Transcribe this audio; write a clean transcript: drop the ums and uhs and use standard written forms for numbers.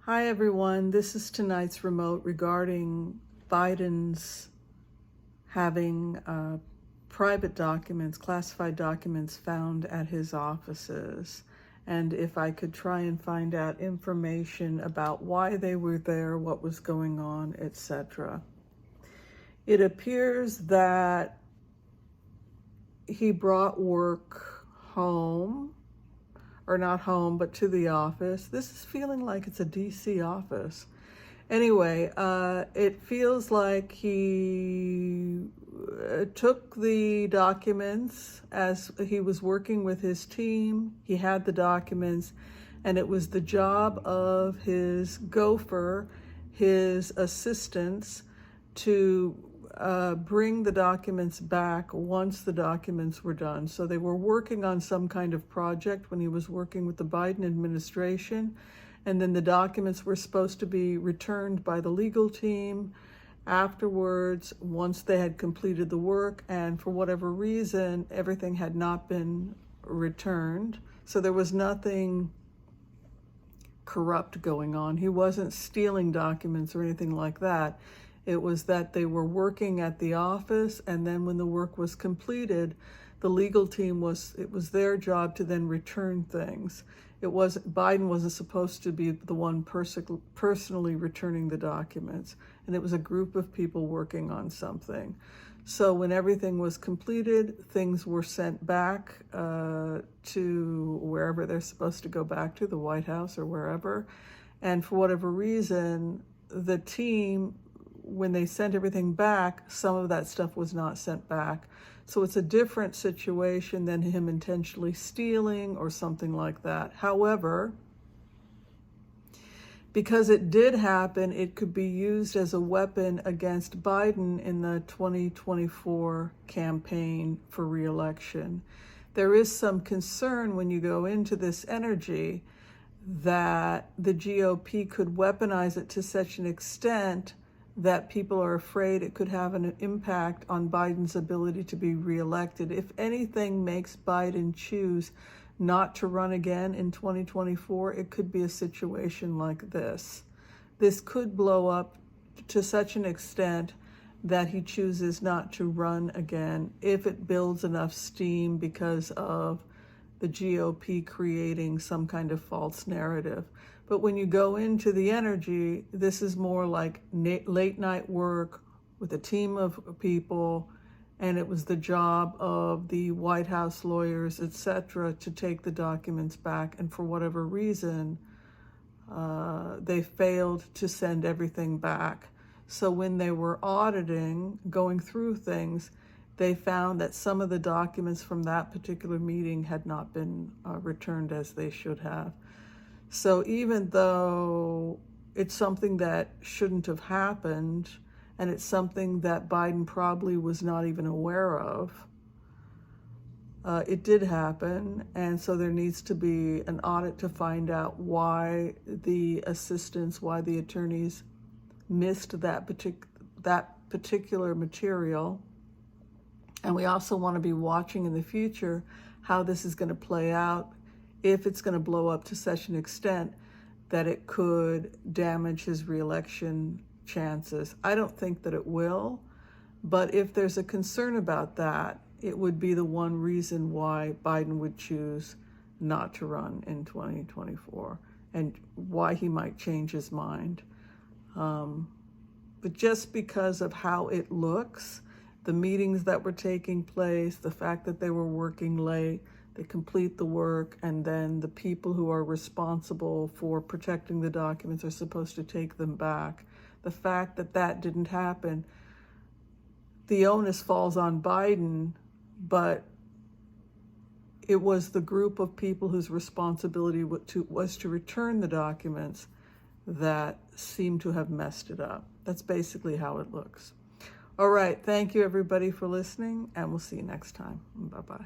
Hi everyone, this is tonight's remote regarding Biden's having private documents, classified documents found at his offices, and if I could try and find out information about why they were there, what was going on, etc. It appears that he brought work home, or not home, but to the office. This is feeling like it's a DC office. Anyway, it feels like he took the documents as he was working with his team. He had the documents, and it was the job of his gopher, his assistants, to bring the documents back once the documents were done. So they were working on some kind of project when he was working with the Biden administration, and then the documents were supposed to be returned by the legal team afterwards once they had completed the work, and for whatever reason everything had not been returned. So there was nothing corrupt going on. He wasn't stealing documents or anything like that. It was that they were working at the office, and then when the work was completed, the legal team it was their job to then return things. Biden wasn't supposed to be the one personally returning the documents, and it was a group of people working on something. So when everything was completed, things were sent back to wherever they're supposed to go back to, the White House or wherever. And for whatever reason, the team, when they sent everything back, some of that stuff was not sent back. So it's a different situation than him intentionally stealing or something like that. However, because it did happen, it could be used as a weapon against Biden in the 2024 campaign for re-election. There is some concern when you go into this energy that the GOP could weaponize it to such an extent that people are afraid it could have an impact on Biden's ability to be reelected. If anything makes Biden choose not to run again in 2024, it could be a situation like this. This could blow up to such an extent that he chooses not to run again if it builds enough steam because of the GOP creating some kind of false narrative. But when you go into the energy, this is more like late night work with a team of people, and it was the job of the White House lawyers, etc., to take the documents back. And for whatever reason, they failed to send everything back. So when they were auditing, going through things, they found that some of the documents from that particular meeting had not been returned as they should have. So even though it's something that shouldn't have happened, and it's something that Biden probably was not even aware of, it did happen, and so there needs to be an audit to find out why the assistants, why the attorneys missed that particular material. And we also want to be watching in the future how this is going to play out, if it's going to blow up to such an extent that it could damage his reelection chances. I don't think that it will, but if there's a concern about that, it would be the one reason why Biden would choose not to run in 2024, and why he might change his mind. But just because of how it looks, the meetings that were taking place, the fact that they were working late, they complete the work, and then the people who are responsible for protecting the documents are supposed to take them back. The fact that that didn't happen, the onus falls on Biden, but it was the group of people whose responsibility was to return the documents that seemed to have messed it up. That's basically how it looks. All right, thank you everybody for listening, and we'll see you next time. Bye-bye.